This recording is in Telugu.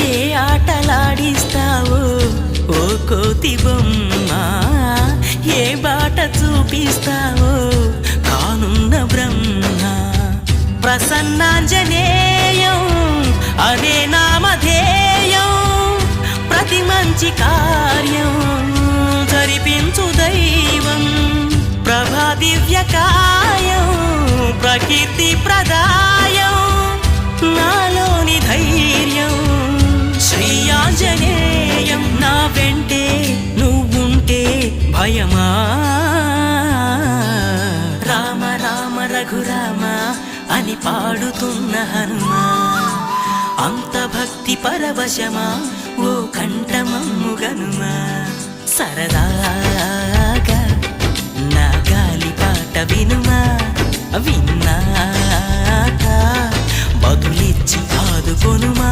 ఏ ఆటలాడిస్తావో ఓ కోతి బొమ్మ, ఏ బాట చూపిస్తావో కానున్న బ్రహ్మ. ప్రసన్నాంజనేయం అనే నామధేయం, ప్రతి మంచి కార్యం జరిపించు దైవం. ప్రభా దివ్యకాయం ప్రకీర్తి ప్రదాయం, నాలోని ధైర్యం శ్రీ ఆంజనేయం. నా వెంటే నువ్వుంటే భయమా? రామ రామ రఘురామ అని పాడుతున్న హనుమా, అంత భక్తి పరవశమా ఓ కంఠమమ్ముగనుమా. సరదాగా నా గాలి పాట వినుమా, విన్నాక బదులిచ్చి ఆదుకొనుమా.